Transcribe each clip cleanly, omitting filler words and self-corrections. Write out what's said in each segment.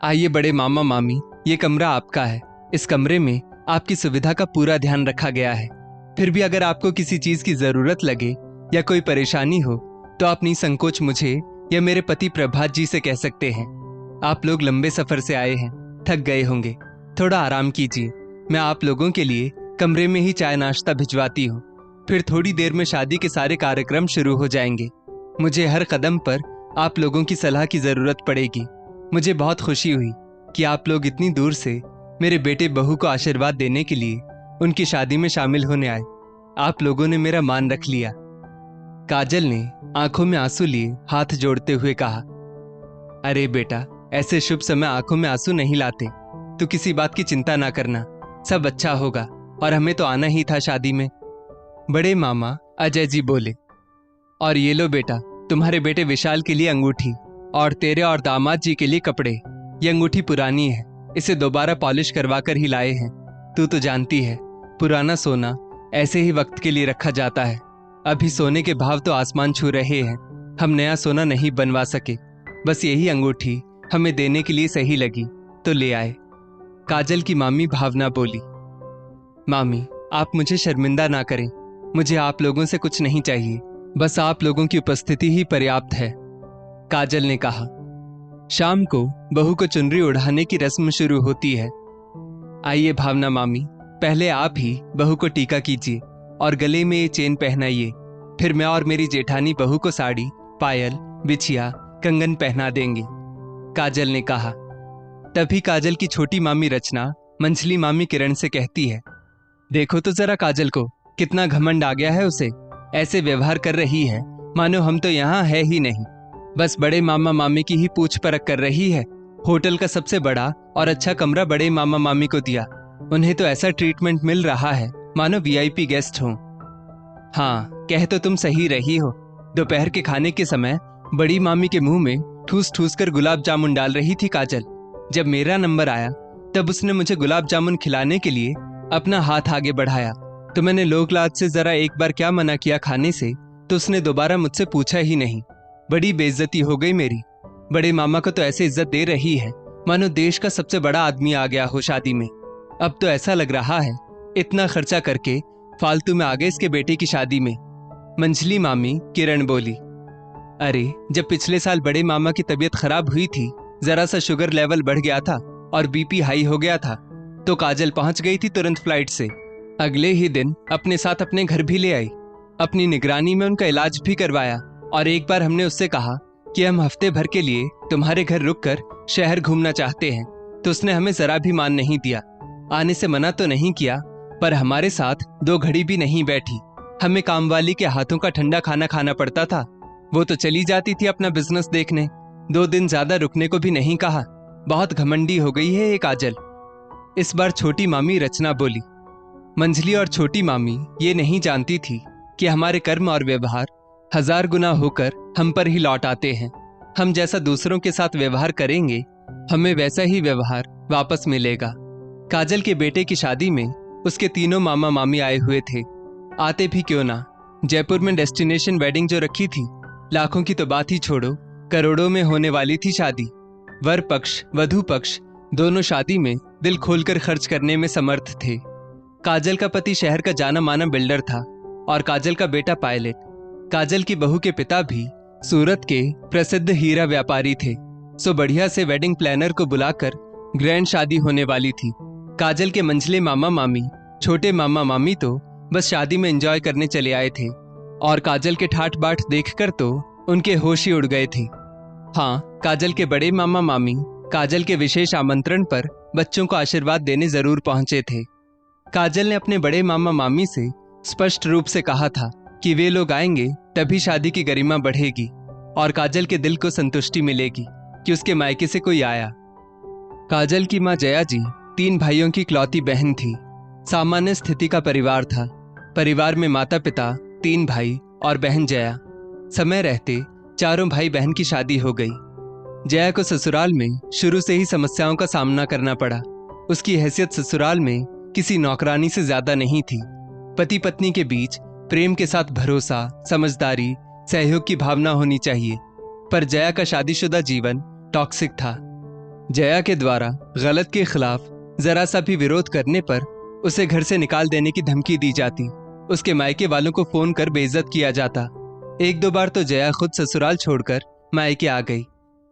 आइए बड़े मामा मामी, ये कमरा आपका है। इस कमरे में आपकी सुविधा का पूरा ध्यान रखा गया है। फिर भी अगर आपको किसी चीज की जरूरत लगे या कोई परेशानी हो तो आप निसंकोच मुझे या मेरे पति प्रभात जी से कह सकते हैं। आप लोग लंबे सफर से आए हैं, थक गए होंगे, थोड़ा आराम कीजिए। मैं आप लोगों के लिए कमरे में ही चाय नाश्ता भिजवाती हूँ। फिर थोड़ी देर में शादी के सारे कार्यक्रम शुरू हो जाएंगे। मुझे हर कदम पर आप लोगों की सलाह की जरूरत पड़ेगी। मुझे बहुत खुशी हुई कि आप लोग इतनी दूर से मेरे बेटे बहू को आशीर्वाद देने के लिए उनकी शादी में शामिल होने आए। आप लोगों ने मेरा मान रख लिया। काजल ने आंखों में आंसू लिए हाथ जोड़ते हुए कहा, अरे बेटा, ऐसे शुभ समय आंखों में आंसू नहीं लाते। तू किसी बात की चिंता ना करना, सब अच्छा होगा और हमें तो आना ही था शादी में। बड़े मामा अजय जी बोले, और ये लो बेटा, तुम्हारे बेटे विशाल के लिए अंगूठी और तेरे और दामाद जी के लिए कपड़े। ये अंगूठी पुरानी है, इसे दोबारा पॉलिश करवा कर ही लाए हैं। तू तो जानती है, पुराना सोना ऐसे ही वक्त के लिए रखा जाता है। अभी सोने के भाव तो आसमान छू रहे हैं। हम नया सोना नहीं बनवा सके, बस यही अंगूठी हमें देने के लिए सही लगी तो ले आए। काजल की मामी भावना बोली, मामी आप मुझे शर्मिंदा ना करें। मुझे आप लोगों से कुछ नहीं चाहिए, बस आप लोगों की उपस्थिति ही पर्याप्त है। काजल ने कहा। शाम को बहू को चुनरी उड़ाने की रस्म शुरू होती है। आइए भावना मामी, पहले आप ही बहू को टीका कीजिए और गले में ये चेन पहनाइए। फिर मैं और मेरी जेठानी बहू को साड़ी, पायल, बिछिया, कंगन पहना देंगे। काजल ने कहा। तभी काजल की छोटी मामी रचना मंझली मामी किरण से कहती है, देखो तो जरा काजल को, कितना घमंड आ गया है उसे। ऐसे व्यवहार कर रही है मानो हम तो यहाँ है ही नहीं। बस बड़े मामा मामी की ही पूछ परख कर रही है। होटल का सबसे बड़ा और अच्छा कमरा बड़े मामा मामी को दिया। उन्हें तो ऐसा ट्रीटमेंट मिल रहा है मानो वीआईपी गेस्ट हों। हाँ, कह तो तुम सही रही हो। दोपहर के खाने के समय बड़ी मामी के मुंह में ठूस ठूस कर गुलाब जामुन डाल रही थी काजल। जब मेरा नंबर आया तब उसने मुझे गुलाब जामुन खिलाने के लिए अपना हाथ आगे बढ़ाया तो मैंने लोक लाज से जरा एक बार क्या मना किया खाने से, तो उसने दोबारा मुझसे पूछा ही नहीं। बड़ी बेइज्जती हो गई मेरी। बड़े मामा को तो ऐसे इज्जत दे रही है मानो देश का सबसे बड़ा आदमी आ गया हो शादी में। अब तो ऐसा लग रहा है इतना खर्चा करके फालतू में आ गए इसके बेटे की शादी में। मंझली मामी किरण बोली, अरे जब पिछले साल बड़े मामा की तबीयत खराब हुई थी, जरा सा शुगर लेवल बढ़ गया था और बीपी हाई हो गया था, तो काजल पहुंच गई थी तुरंत फ्लाइट से। अगले ही दिन अपने साथ अपने घर भी ले आई। अपनी निगरानी में उनका इलाज भी करवाया और एक बार हमने उससे कहा कि हम हफ्ते भर के लिए तुम्हारे घर रुककर शहर घूमना चाहते हैं, तो उसने हमें जरा भी मान नहीं दिया। आने से मना तो नहीं किया, पर हमारे साथ 2 घड़ी भी नहीं बैठी। हमें कामवाली के हाथों का ठंडा खाना खाना पड़ता था। वो तो चली जाती थी अपना बिजनेस देखने। 2 दिन ज्यादा रुकने को भी नहीं कहा। बहुत घमंडी हो गई है ये काजल। इस बार छोटी मामी रचना बोली। मंझली और छोटी मामी ये नहीं जानती थी कि हमारे कर्म और व्यवहार 1000 गुना होकर हम पर ही लौट आते हैं। हम जैसा दूसरों के साथ व्यवहार करेंगे, हमें वैसा ही व्यवहार वापस मिलेगा। काजल के बेटे की शादी में उसके तीनों मामा मामी आए हुए थे। आते भी क्यों ना, जयपुर में डेस्टिनेशन वेडिंग जो रखी थी, लाखों की तो बात ही छोड़ो, करोड़ों में होने वाली थी शादी। वर पक्ष वधू पक्ष दोनों शादी में दिल खोलकर खर्च करने में समर्थ थे। काजल का पति शहर का जाना माना बिल्डर था और काजल का बेटा पायलट। काजल की बहू के पिता भी सूरत के प्रसिद्ध हीरा व्यापारी थे। सो बढ़िया से वेडिंग प्लानर को बुलाकर ग्रैंड शादी होने वाली थी। काजल के मंझले मामा मामी, छोटे मामा मामी तो बस शादी में एंजॉय करने चले आए थे और काजल के ठाट बाट देखकर तो उनके होश ही उड़ गए थे। हाँ, काजल के बड़े मामा मामी काजल के विशेष आमंत्रण पर बच्चों को आशीर्वाद देने जरूर पहुंचे थे। काजल ने अपने बड़े मामा मामी से स्पष्ट रूप से कहा था कि वे लोग आएंगे तभी शादी की गरिमा बढ़ेगी और काजल के दिल को संतुष्टि मिलेगी कि उसके मायके से कोई आया। काजल की माँ जया जी 3 भाइयों की इकलौती बहन थी। सामान्य स्थिति का परिवार था। परिवार में माता पिता, 3 भाई और बहन जया। समय रहते चारों भाई बहन की शादी हो गई। जया को ससुराल में शुरू से ही समस्याओं का सामना करना पड़ा। उसकी हैसियत ससुराल में किसी नौकरानी से ज्यादा नहीं थी। पति पत्नी के बीच प्रेम के साथ भरोसा, समझदारी, सहयोग की भावना होनी चाहिए, पर जया का शादीशुदा जीवन टॉक्सिक था। जया के द्वारा गलत के खिलाफ जरा सा भी विरोध करने पर उसे घर से निकाल देने की धमकी दी जाती। उसके मायके वालों को फोन कर बेइज्जत किया जाता। एक दो बार तो जया खुद ससुराल छोड़कर मायके आ गई,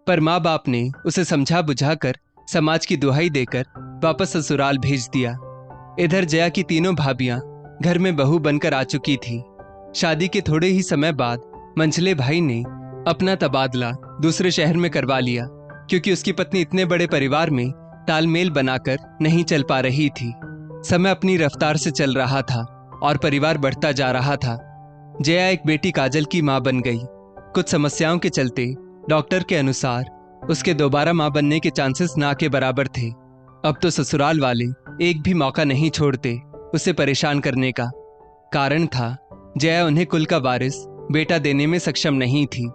पर माँ बाप ने उसे समझा बुझाकर समाज की दुहाई देकर वापस ससुराल भेज दिया। इधर जया की तीनों भाभियां घर में बहू बनकर आ चुकी थी। शादी के थोड़े ही समय बाद मंझले भाई ने अपना तबादला दूसरे शहर में करवा लिया, क्योंकि उसकी पत्नी इतने बड़े परिवार में तालमेल बनाकर नहीं चल पा रही थी। समय अपनी रफ्तार से चल रहा था और परिवार बढ़ता जा रहा था। जया एक बेटी काजल की मां बन गई। कुछ समस्याओं के चलते डॉक्टर के अनुसार उसके दोबारा मां बनने के चांसेस ना के बराबर थे। अब तो ससुराल वाले एक भी मौका नहीं छोड़ते उसे परेशान करने का। कारण था जया उन्हें कुल का वारिस बेटा देने में सक्षम नहीं थी।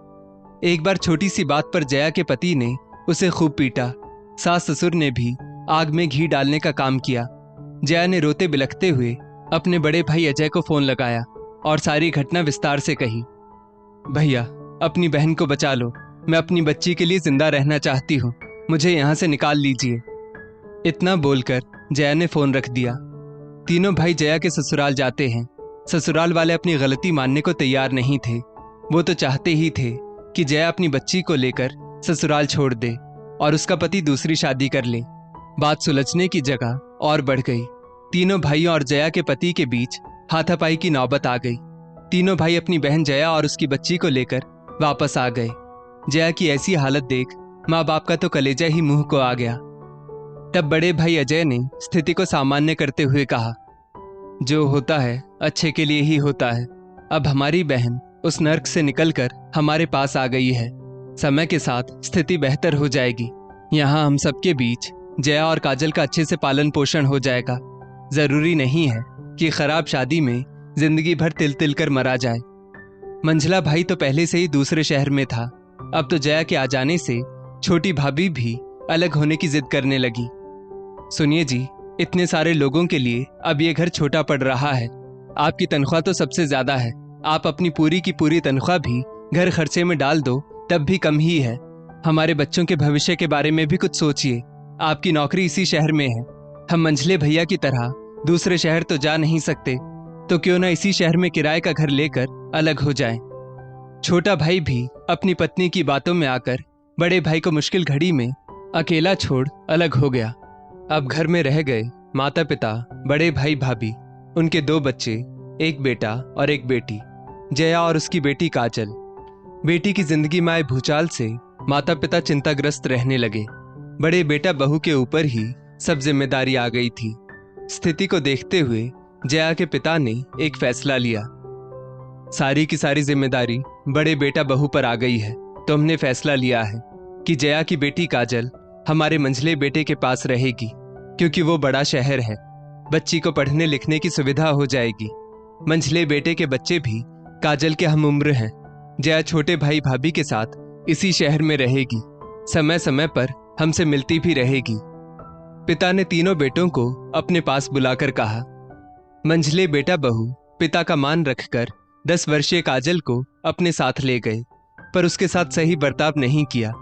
एक बार छोटी सी बात पर जया के पति ने उसे खूब पीटा। सास ससुर ने भी आग में घी डालने का काम किया। जया ने रोते बिलखते हुए अपने बड़े भाई अजय को फोन लगाया और सारी घटना विस्तार से कही। भैया, अपनी बहन को बचा लो, मैं अपनी बच्ची के लिए जिंदा रहना चाहती हूँ, मुझे यहाँ से निकाल लीजिए। इतना बोलकर जया ने फोन रख दिया। तीनों भाई जया के ससुराल जाते हैं। ससुराल वाले अपनी गलती मानने को तैयार नहीं थे। वो तो चाहते ही थे कि जया अपनी बच्ची को लेकर ससुराल छोड़ दे और उसका पति दूसरी शादी कर ले। बात सुलझने की जगह और बढ़ गई। तीनों भाइयों और जया के पति के बीच हाथापाई की नौबत आ गई। तीनों भाई अपनी बहन जया और उसकी बच्ची को लेकर वापस आ गए। जया की ऐसी हालत देख माँ बाप का तो कलेजा ही मुंह को आ गया। तब बड़े भाई अजय ने स्थिति को सामान्य करते हुए कहा, जो होता है अच्छे के लिए ही होता है। अब हमारी बहन उस नर्क से निकलकर हमारे पास आ गई है। समय के साथ स्थिति बेहतर हो जाएगी। यहाँ हम सबके बीच जया और काजल का अच्छे से पालन पोषण हो जाएगा। जरूरी नहीं है कि खराब शादी में जिंदगी भर तिल तिल कर मरा जाए। मंझला भाई तो पहले से ही दूसरे शहर में था। अब तो जया के आ जाने से छोटी भाभी भी अलग होने की जिद करने लगी। सुनिए जी, इतने सारे लोगों के लिए अब ये घर छोटा पड़ रहा है। आपकी तनख्वाह तो सबसे ज्यादा है। आप अपनी पूरी की पूरी तनख्वाह भी घर खर्चे में डाल दो तब भी कम ही है। हमारे बच्चों के भविष्य के बारे में भी कुछ सोचिए। आपकी नौकरी इसी शहर में है। हम मंझले भैया की तरह दूसरे शहर तो जा नहीं सकते, तो क्यों ना इसी शहर में किराए का घर लेकर अलग हो जाएं। छोटा भाई भी अपनी पत्नी की बातों में आकर बड़े भाई को मुश्किल घड़ी में अकेला छोड़ अलग हो गया। अब घर में रह गए माता पिता, बड़े भाई भाभी, उनके 2 बच्चे, एक बेटा और एक बेटी, जया और उसकी बेटी काजल। बेटी की जिंदगी में आए भूचाल से माता पिता चिंताग्रस्त रहने लगे। बड़े बेटा बहू के ऊपर ही सब जिम्मेदारी आ गई थी। स्थिति को देखते हुए जया के पिता ने एक फैसला लिया। सारी की सारी जिम्मेदारी बड़े बेटा बहू पर आ गई है, तो हमने फैसला लिया है कि जया की बेटी काजल हमारे मंझले बेटे के पास रहेगी, क्योंकि वो बड़ा शहर है। बच्ची को पढ़ने लिखने की सुविधा हो जाएगी। मंझले बेटे के बच्चे भी काजल के हम उम्र हैं। जया छोटे भाई भाभी के साथ इसी शहर में रहेगी। समय समय पर हमसे मिलती भी रहेगी। पिता ने तीनों बेटों को अपने पास बुलाकर कहा। मंझले बेटा बहू पिता का मान रखकर 10 वर्षीय काजल को अपने साथ ले गए, पर उसके साथ सही बर्ताव नहीं किया।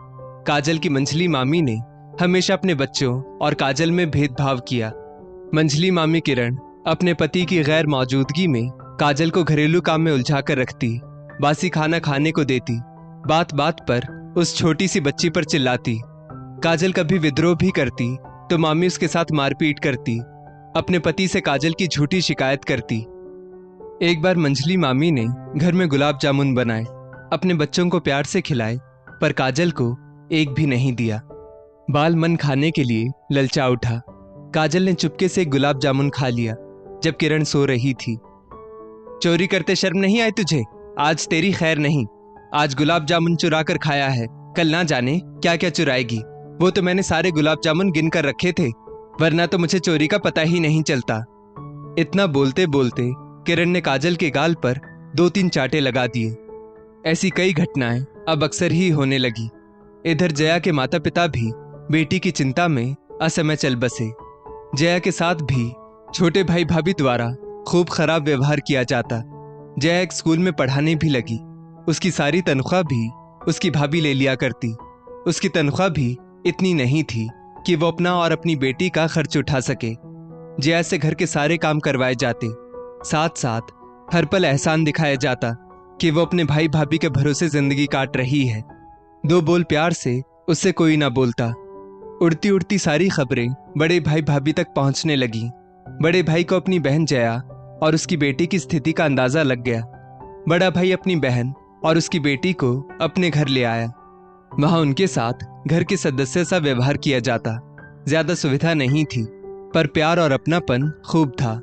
काजल की मंझली मामी ने हमेशा अपने बच्चों और काजल में भेदभाव किया। मंझली मामी किरण अपने पति की गैर मौजूदगी में काजल को घरेलू काम में उलझा कर रखती, बासी खाना खाने को देती, बात बात पर उस छोटी सी बच्ची पर चिल्लाती। काजल कभी विद्रोह भी करती तो मामी उसके साथ मारपीट करती, अपने पति से काजल की झूठी शिकायत करती। एक बार मंझली मामी ने घर में गुलाब जामुन बनाए, अपने बच्चों को प्यार से खिलाए, पर काजल को एक भी नहीं दिया। बाल मन खाने के लिए ललचा उठा। काजल ने चुपके से एक गुलाब जामुन खा लिया जब किरण सो रही थी। चोरी करते शर्म नहीं आई तुझे? आज तेरी खैर नहीं। आज गुलाब जामुन चुरा कर खाया है, कल ना जाने क्या क्या चुराएगी। वो तो मैंने सारे गुलाब जामुन गिन कर रखे थे, वरना तो मुझे चोरी का पता ही नहीं चलता। इतना बोलते बोलते किरण ने काजल के गाल पर 2-3 चाटे लगा दिए। ऐसी कई घटनाएं अब अक्सर ही होने लगी। इधर जया के माता पिता भी बेटी की चिंता में असमय चल बसे। जया के साथ भी छोटे भाई भाभी द्वारा खूब खराब व्यवहार किया जाता। जया एक स्कूल में पढ़ाने भी लगी। उसकी सारी तनख्वाह भी उसकी भाभी ले लिया करती। उसकी तनख्वाह भी इतनी नहीं थी कि वो अपना और अपनी बेटी का खर्च उठा सके। जया से घर के सारे काम करवाए जाते, साथ साथ हर पल एहसान दिखाया जाता कि वो अपने भाई भाभी के भरोसे जिंदगी काट रही है। 2 बोल प्यार से उससे कोई ना बोलता। उड़ती उड़ती सारी खबरें बड़े भाई भाभी तक पहुंचने लगी। बड़े भाई को अपनी बहन जया और उसकी बेटी की स्थिति का अंदाजा लग गया। बड़ा भाई अपनी बहन और उसकी बेटी को अपने घर ले आया। वहां उनके साथ घर के सदस्य सा व्यवहार किया जाता। ज्यादा सुविधा नहीं थी, पर प्यार और अपनापन खूब था।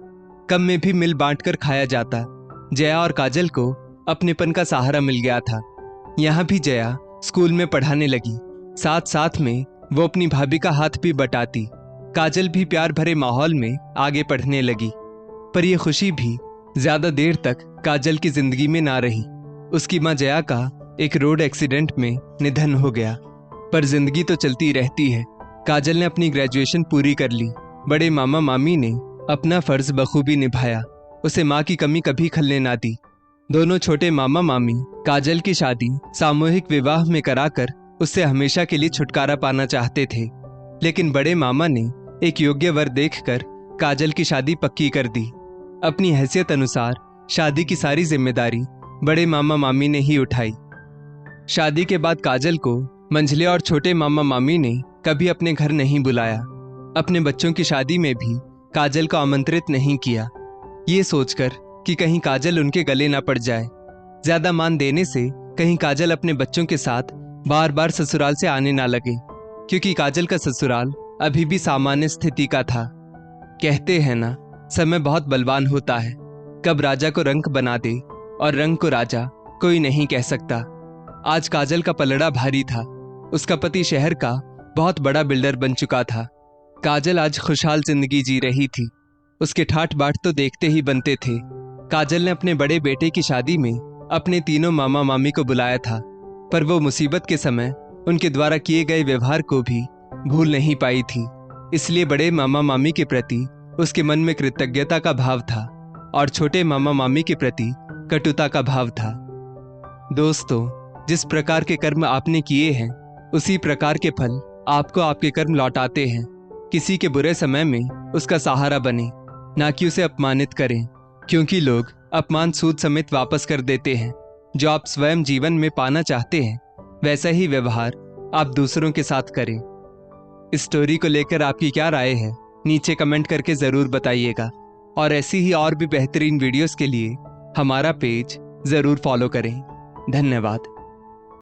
कम में भी मिल बांट कर खाया जाता। जया और काजल को अपनेपन का सहारा मिल गया था। यहाँ भी जया स्कूल में पढ़ाने लगी, साथ साथ में वो अपनी भाभी का हाथ भी बटाती। काजल भी प्यार भरे माहौल में आगे पढ़ने लगी। पर यह खुशी भी ज्यादा देर तक काजल की जिंदगी में ना रही। उसकी माँ जया का एक रोड एक्सीडेंट में निधन हो गया। पर जिंदगी तो चलती रहती है। काजल ने अपनी ग्रेजुएशन पूरी कर ली। बड़े मामा मामी ने अपना फर्ज बखूबी निभाया। उसे माँ की कमी कभी खलने ना दी। दोनों छोटे मामा मामी काजल की शादी सामूहिक विवाह में कराकर उससे हमेशा के लिए छुटकारा पाना चाहते थे, लेकिन बड़े मामा ने एक योग्य वर देखकर काजल की शादी पक्की कर दी। अपनी हैसियत अनुसार शादी की सारी जिम्मेदारी बड़े मामा मामी ने ही उठाई। शादी के बाद काजल को मंझले और छोटे मामा मामी ने कभी अपने घर नहीं बुलाया। अपने बच्चों की शादी में भी काजल को आमंत्रित नहीं किया, ये सोचकर कि कहीं काजल उनके गले ना पड़ जाए। ज्यादा मान देने से कहीं काजल अपने बच्चों के साथ बार बार ससुराल से आने ना लगे, क्योंकि काजल का ससुराल अभी भी सामान्य स्थिति का था। कहते हैं ना, समय बहुत बलवान होता है, कब राजा को रंक बना दे और रंग को राजा कोई नहीं कह सकता। आज काजल का पलड़ा भारी था। उसका पति शहर का बहुत बड़ा बिल्डर बन चुका था। काजल आज खुशहाल जिंदगी जी रही थी। उसके ठाठ बाट तो देखते ही बनते थे। काजल ने अपने बड़े बेटे की शादी में अपने तीनों मामा मामी को बुलाया था, पर वो मुसीबत के समय उनके द्वारा किए गए व्यवहार को भी भूल नहीं पाई थी। इसलिए बड़े मामा मामी के प्रति उसके मन में कृतज्ञता का भाव था और छोटे मामा मामी के प्रति कटुता का भाव था। दोस्तों, जिस प्रकार के कर्म आपने किए हैं, उसी प्रकार के फल आपको आपके कर्म लौटाते हैं। किसी के बुरे समय में उसका सहारा बने, ना कि उसे अपमानित करें, क्योंकि लोग अपमान सूद समेत वापस कर देते हैं। जो आप स्वयं जीवन में पाना चाहते हैं, वैसा ही व्यवहार आप दूसरों के साथ करें। इस स्टोरी को लेकर आपकी क्या राय है, नीचे कमेंट करके जरूर बताइएगा। और ऐसी ही और भी बेहतरीन वीडियोस के लिए हमारा पेज जरूर फॉलो करें। धन्यवाद।